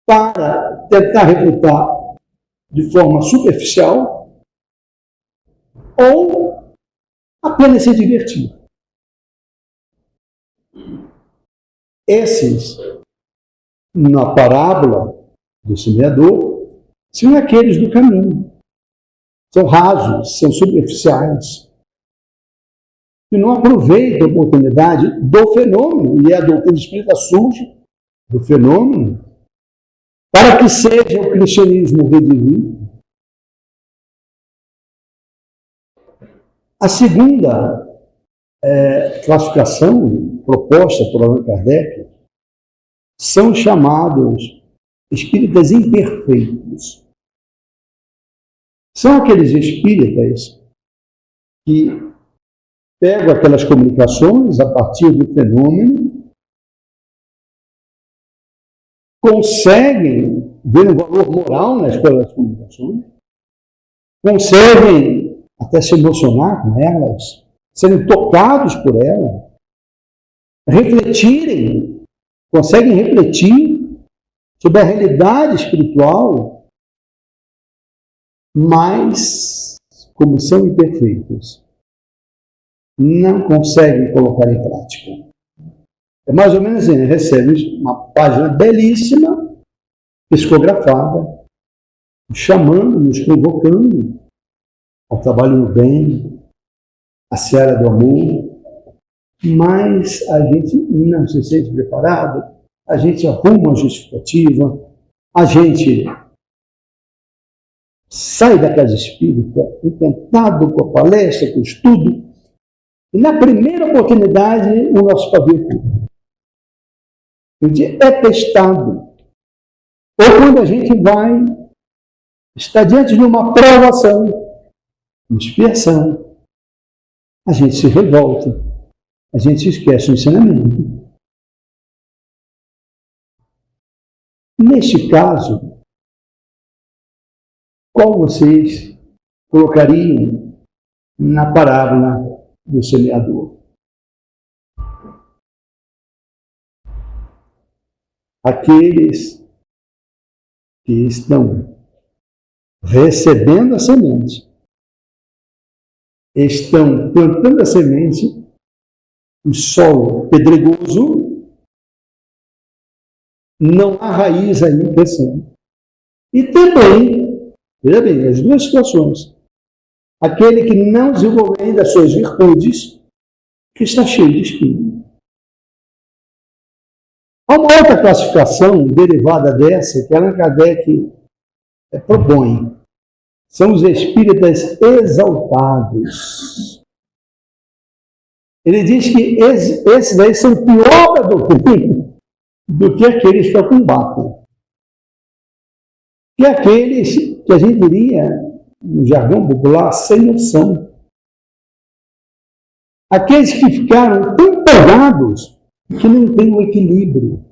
para tentar refutar de forma superficial ou apenas se divertir. Esses, na parábola do semeador, são aqueles do caminho. São rasos, são superficiais. Que não aproveitam a oportunidade do fenômeno, e a doutrina espírita surge do fenômeno, para que seja o cristianismo redimido. A segunda classificação proposta por Allan Kardec são chamados espíritas imperfeitos. São aqueles espíritas que pegam aquelas comunicações a partir do fenômeno, conseguem ver um valor moral nas comunicações, conseguem até se emocionar com elas, serem tocados por elas, refletirem, conseguem refletir sobre a realidade espiritual, mas, como são imperfeitos, não conseguem colocar em prática. É mais ou menos assim, recebe uma página belíssima, psicografada, chamando, nos convocando ao trabalho no bem, à seara do amor, mas a gente não se sente preparado, a gente arruma uma justificativa, a gente sai da casa espírita encantado com a palestra, com o estudo, e na primeira oportunidade o nosso pavio é testado. Ou quando a gente está diante de uma provação, uma expiação, a gente se revolta, a gente esquece o ensinamento. Neste caso, qual vocês colocariam na parábola do semeador? Aqueles que estão recebendo a semente, estão plantando a semente em solo pedregoso, não há raiz aí crescendo. E também, veja bem, as duas situações. Aquele que não desenvolveu ainda as suas virtudes, que está cheio de espinho. Há uma outra classificação derivada dessa que Allan Kardec propõe. São os espíritas exaltados. Ele diz que esses aí são pior da doutrina do que aqueles que a combatem. Que aqueles que a gente diria, no jargão popular, sem noção. Aqueles que ficaram tão empolgados que não têm um equilíbrio.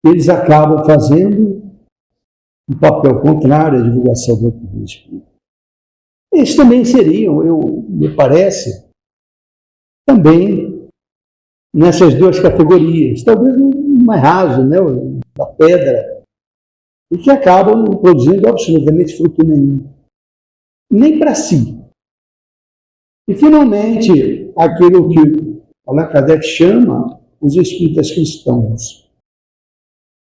Eles acabam fazendo um papel contrário à divulgação do doutrina espírita. Eles também seriam, me parece, também nessas duas categorias, talvez no mais raso, né, da pedra, e que acabam não produzindo absolutamente fruto nenhum, nem para si. E, finalmente, aquilo que Allan Kardec chama os espíritas cristãos,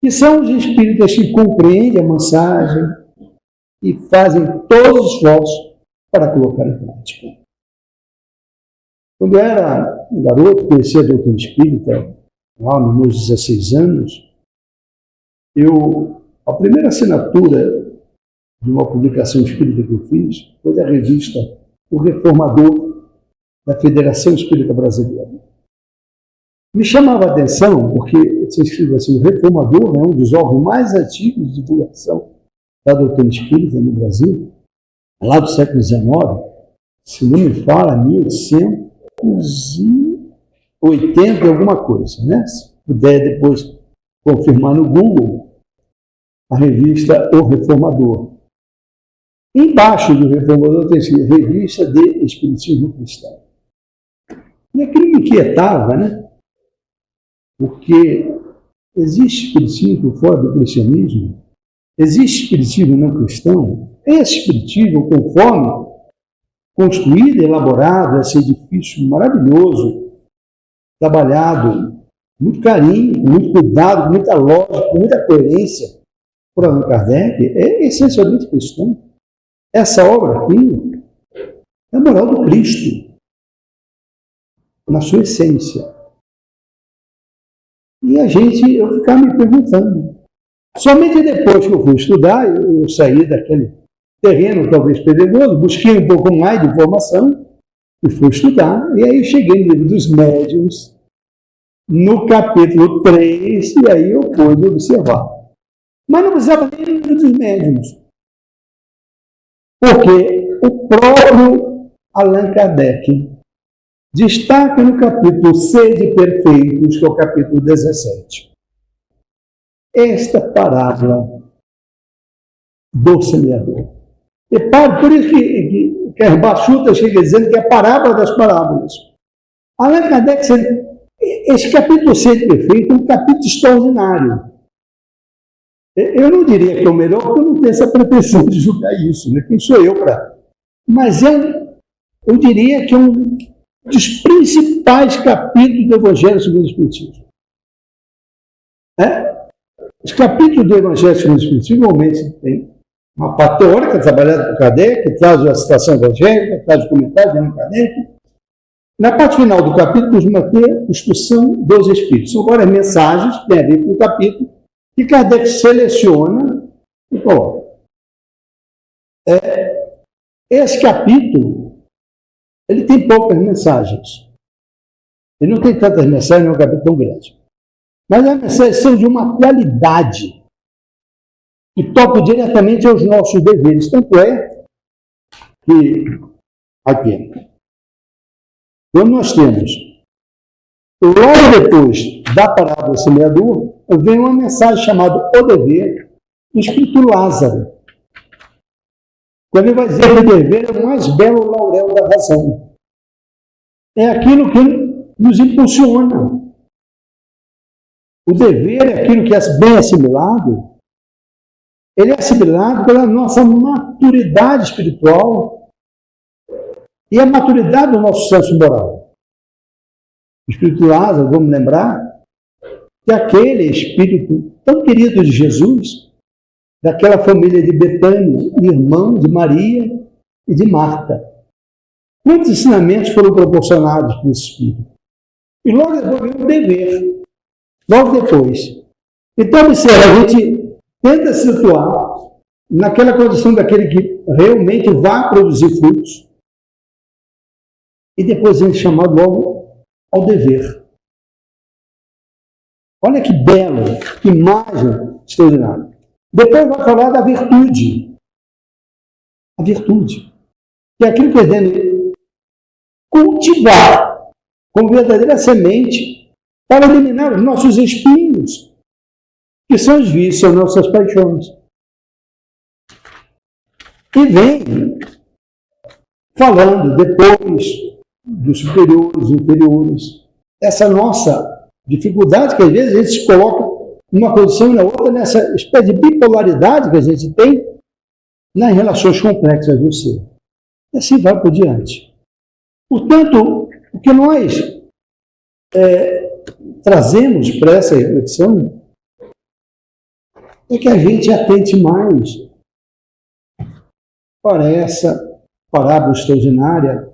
que são os espíritas que compreendem a mensagem e fazem todos os esforços para colocar em prática. Quando eu era um garoto, conhecia a doutrina espírita, lá nos meus 16 anos, a primeira assinatura de uma publicação espírita que eu fiz foi da revista O Reformador, da Federação Espírita Brasileira. Me chamava a atenção, porque se escreve assim, o Reformador é um dos órgãos mais antigos de divulgação da doutrina espírita no Brasil, lá do século XIX, se não me fala, 1880 e alguma coisa, né? Se puder depois confirmar no Google, a revista O Reformador. Embaixo do Reformador tem escrito Revista de Espiritismo Cristão. E aquilo me inquietava, né? Porque existe espiritismo fora do cristianismo, existe espiritismo não cristão. Esse espiritismo, conforme construído, elaborado, esse edifício maravilhoso, trabalhado, muito carinho, muito cuidado, com muita lógica, com muita coerência, por Allan Kardec, é essencialmente cristão. Essa obra aqui é a moral do Cristo, na sua essência. E eu ficava me perguntando. Somente depois que eu fui estudar, eu saí daquele terreno talvez pedregoso, busquei um pouco mais de informação e fui estudar. E aí cheguei no livro dos médiuns, no capítulo 3, e aí eu pude observar. Mas não precisava nem do livro dos médiuns. Porque o próprio Allan Kardec destaca no capítulo Sede Perfeitos, que é o capítulo 17, esta parábola do semeador. E por isso que a Bachuta chega dizendo que é a parábola das parábolas. Allan Kardec, esse capítulo Sede Perfeito é um capítulo extraordinário. Eu não diria que é o melhor, porque eu não tenho essa pretensão de julgar isso, né? Quem sou eu para... Mas eu diria que dos principais capítulos do Evangelho segundo o Espiritismo. Os capítulos do Evangelho segundo o Espiritismo, normalmente, tem uma parte teórica trabalhada por Kardec, que traz a citação evangélica, traz o comentário de Kardec. Na parte final do capítulo, costuma ter instrução dos Espíritos. São várias mensagens que têm a ver com o capítulo, que Kardec seleciona e coloca. Esse capítulo, ele tem poucas mensagens. Ele não tem tantas mensagens, não é um capítulo tão grande. Mas as mensagens são de uma qualidade que toca diretamente aos nossos deveres. Tanto é que, aqui, quando nós temos, logo depois da parábola do semeador, vem uma mensagem chamada O Dever, do Espírito Lázaro. Quando ele vai dizer que o dever é o mais belo laurel da razão. É aquilo que nos impulsiona. O dever é aquilo que é bem assimilado. Ele é assimilado pela nossa maturidade espiritual e a maturidade do nosso senso moral. O Espírito Lázaro, vamos lembrar, que aquele Espírito tão querido de Jesus, daquela família de Betânia, irmão de Maria e de Marta. Quantos ensinamentos foram proporcionados por esse Espírito? E logo depois vem o dever. Logo depois. Então, observa, a gente tenta se situar naquela condição daquele que realmente vai produzir frutos. E depois é chamado logo ao dever. Olha que belo, que imagem extraordinária. Depois vai falar da virtude. A virtude. Que é aquilo que nós devemos cultivar como verdadeira semente para eliminar os nossos espinhos, que são os vícios, são nossas paixões. E vem falando depois dos superiores, inferiores, essa nossa dificuldade que às vezes a gente se coloca numa posição e na outra, nessa espécie de bipolaridade que a gente tem nas relações complexas do ser. E assim vai por diante. Portanto, o que nós trazemos para essa reflexão é que a gente atente mais para essa parábola extraordinária,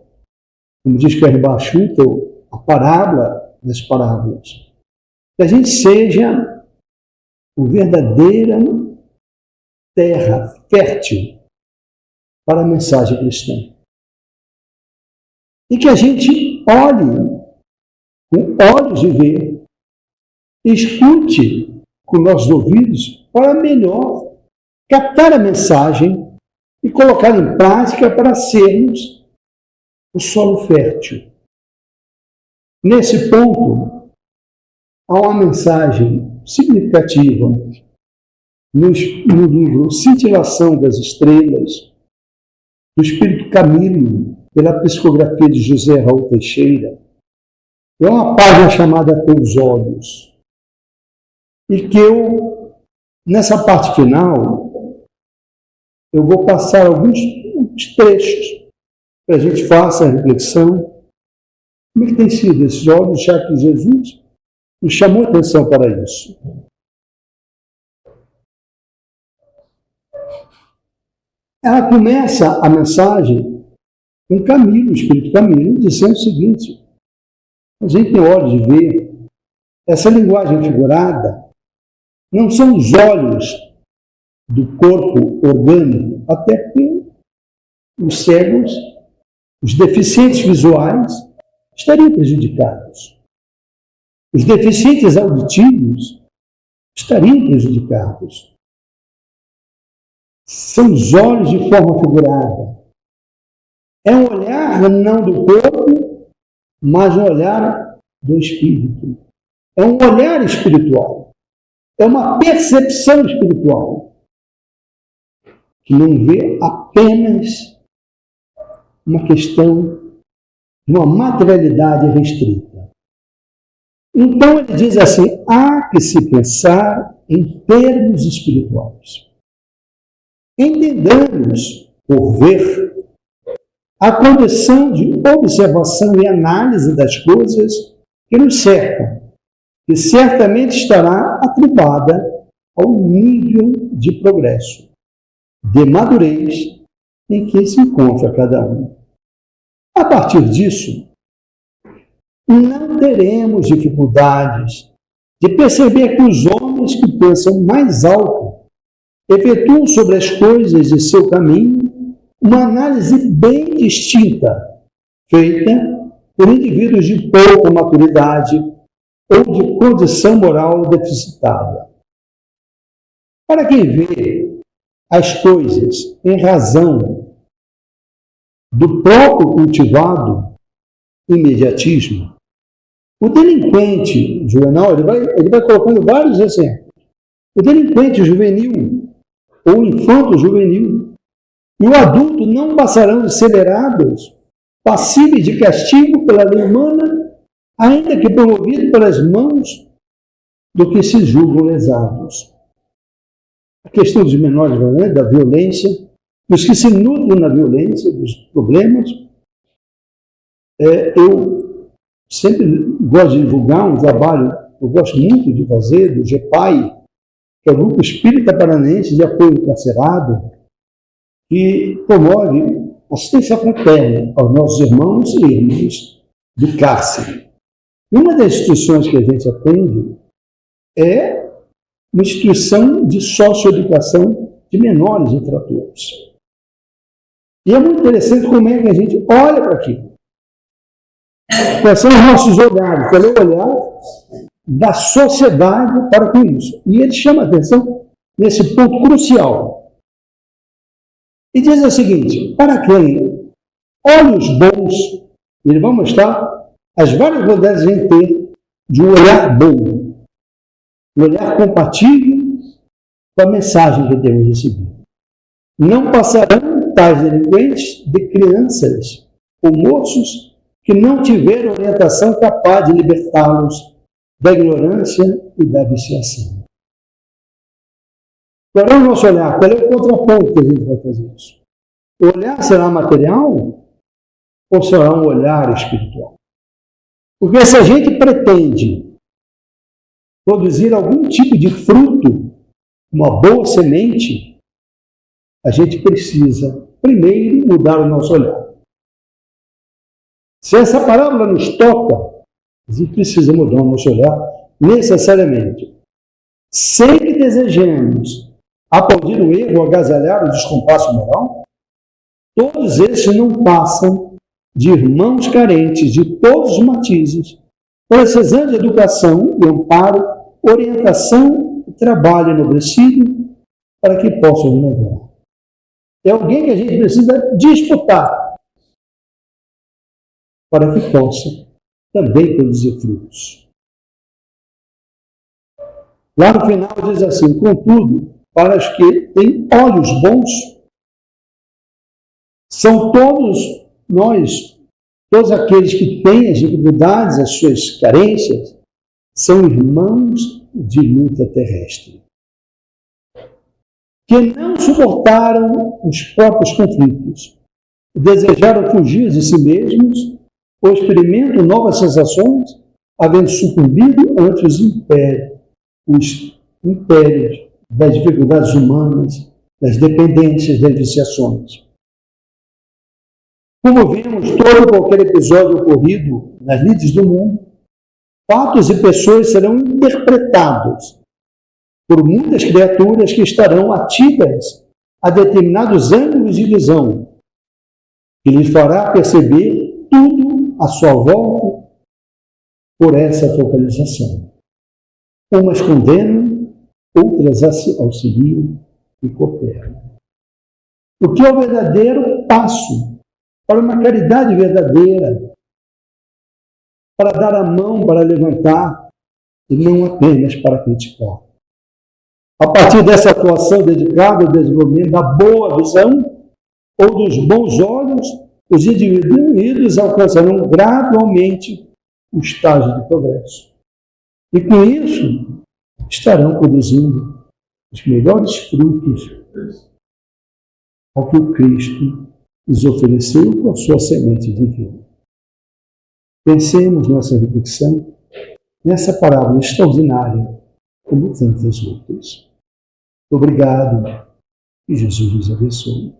como diz Pierre Bachuto, a parábola das parábolas. Que a gente seja uma verdadeira terra fértil para a mensagem cristã. E que a gente olhe com olhos de ver, escute com nossos ouvidos para melhor captar a mensagem e colocar em prática para sermos o solo fértil. Nesse ponto, há uma mensagem significativa no livro Cintilação das Estrelas, do Espírito Camilo, pela psicografia de José Raul Teixeira. É uma página chamada Teus Olhos. E que eu, nessa parte final, eu vou passar alguns trechos para a gente faça a reflexão. Como é que tem sido esses olhos, já que Jesus nos chamou a atenção para isso? Ela começa a mensagem com Camilo, o Espírito Camilo, dizendo o seguinte: a gente tem olhos de ver, essa linguagem figurada não são os olhos do corpo orgânico, até que os cegos, os deficientes visuais, estariam prejudicados. Os deficientes auditivos estariam prejudicados. São os olhos de forma figurada. É um olhar não do corpo, mas um olhar do espírito. É um olhar espiritual. É uma percepção espiritual que não vê apenas uma questão de uma materialidade restrita. Então ele diz assim: há que se pensar em termos espirituais. Entendamos, por ver, a condição de observação e análise das coisas que nos cercam, que certamente estará atribulada ao nível de progresso, de madurez em que se encontra cada um. A partir disso, não teremos dificuldades de perceber que os homens que pensam mais alto efetuam sobre as coisas de seu caminho uma análise bem distinta, feita por indivíduos de pouca maturidade ou de condição moral deficitária. Para quem vê as coisas em razão do próprio cultivado imediatismo, o delinquente juvenal, ele vai colocando vários exemplos. O delinquente juvenil ou infanto juvenil e o adulto não passarão acelerados, passíveis de castigo pela lei humana, ainda que promovidos pelas mãos do que se julgam lesados. A questão dos menores, né, da violência, dos que se nutrem na violência, dos problemas. Eu sempre gosto de divulgar um trabalho que eu gosto muito de fazer, do GEPAI, que é o Grupo Espírita Paranaense de Apoio Encarcerado, que promove assistência fraterna aos nossos irmãos e irmãs do cárcere. E uma das instituições que a gente atende é uma instituição de socioeducação de menores infratores. E é muito interessante como é que a gente olha para aquilo. Quais são os nossos olhares? Qual é o olhar da sociedade para com isso? E ele chama a atenção nesse ponto crucial. E diz o seguinte: para quem olhos bons, ele vai mostrar as várias qualidades que a gente tem de um olhar bom, um olhar compatível com a mensagem que temos recebido. Não passarão tais delinquentes de crianças ou moços que não tiveram orientação capaz de libertá-los da ignorância e da viciação. Qual é o nosso olhar? Qual é o contraponto que a gente vai fazer isso? O olhar será material ou será um olhar espiritual? Porque se a gente pretende produzir algum tipo de fruto, uma boa semente, a gente precisa primeiro mudar o nosso olhar. Se essa parábola nos toca, a gente precisa mudar o nosso olhar necessariamente. Sem que desejemos aplaudir o erro, agasalhar o descompasso moral, todos estes não passam de irmãos carentes de todos os matizes, precisando de educação e amparo, orientação e trabalho enobrecido para que possam renovar. É alguém que a gente precisa disputar para que possa também produzir frutos. Lá no final diz assim: contudo, para os que têm olhos bons, são todos nós, todos aqueles que têm as dificuldades, as suas carências, são irmãos de luta terrestre, que não suportaram os próprios conflitos, desejaram fugir de si mesmos, ou experimentam novas sensações, havendo sucumbido ante os impérios das dificuldades humanas, das dependências, das viciações. Como vemos, todo e qualquer episódio ocorrido nas lides do mundo, fatos e pessoas serão interpretados por muitas criaturas que estarão atidas a determinados ângulos de visão, que lhes fará perceber tudo à sua volta por essa focalização. Umas condenam, outras auxiliam e cooperam. O que é o verdadeiro passo para uma caridade verdadeira, para dar a mão, para levantar, e não apenas para criticar. A partir dessa atuação dedicada ao desenvolvimento da boa visão ou dos bons olhos, os indivíduos alcançarão gradualmente o estágio de progresso. E com isso, estarão produzindo os melhores frutos ao que o Cristo nos ofereceu com a sua semente divina. Pensemos nossa reflexão nessa parábola extraordinária, como tantas outras. Obrigado e Jesus nos abençoe.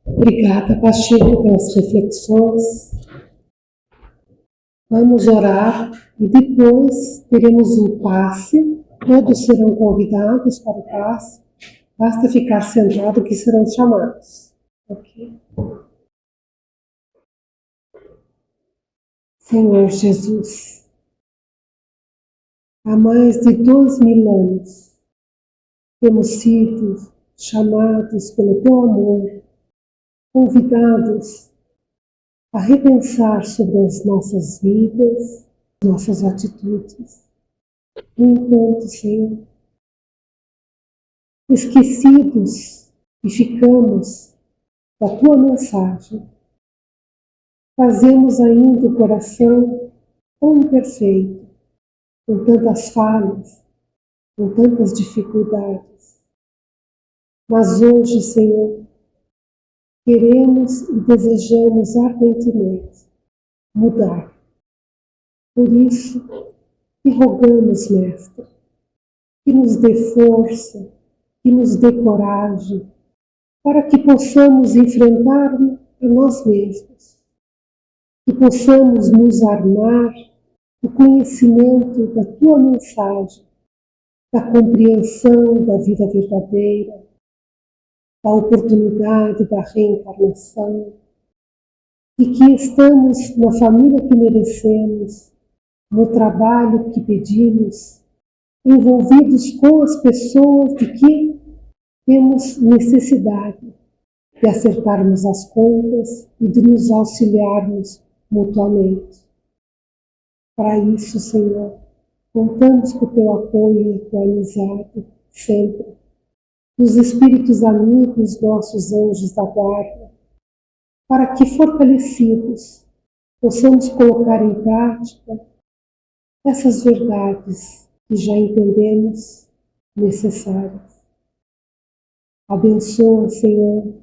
Obrigada, Pacheco, pelas reflexões. Vamos orar e depois teremos um passe. Todos serão convidados para o passe. Basta ficar sentado que serão chamados. Ok? Senhor Jesus, há mais de 2000 anos temos sido chamados pelo Teu amor, convidados a repensar sobre as nossas vidas, nossas atitudes. No entanto, Senhor, esquecidos e ficamos da Tua mensagem, fazemos ainda o coração tão imperfeito, com tantas falhas, com tantas dificuldades. Mas hoje, Senhor, queremos e desejamos ardentemente mudar. Por isso, te rogamos, Mestre, que nos dê força, que nos dê coragem, para que possamos enfrentar a nós mesmos, que possamos nos armar do conhecimento da Tua mensagem, da compreensão da vida verdadeira, da oportunidade da reencarnação, de que estamos na família que merecemos, no trabalho que pedimos, envolvidos com as pessoas de que temos necessidade de acertarmos as contas e de nos auxiliarmos mutuamente. Para isso, Senhor, contamos com o Teu apoio e a Tua amizade sempre, dos espíritos amigos, nossos anjos da guarda, para que, fortalecidos, possamos colocar em prática essas verdades que já entendemos necessárias. Abençoa, Senhor,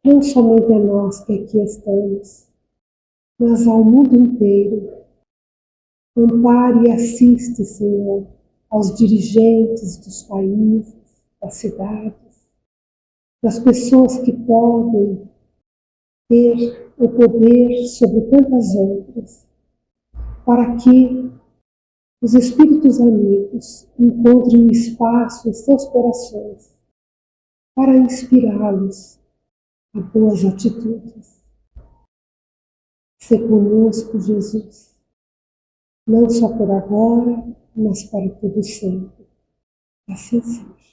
não somente a nós que aqui estamos, mas ao mundo inteiro. Ampare e assiste, Senhor, aos dirigentes dos países, das cidades, das pessoas que podem ter o poder sobre tantas outras, para que os espíritos amigos encontrem um espaço em seus corações para inspirá-los a boas atitudes. Se conosco, Jesus, não só por agora, mas para todo sempre. Assim seja.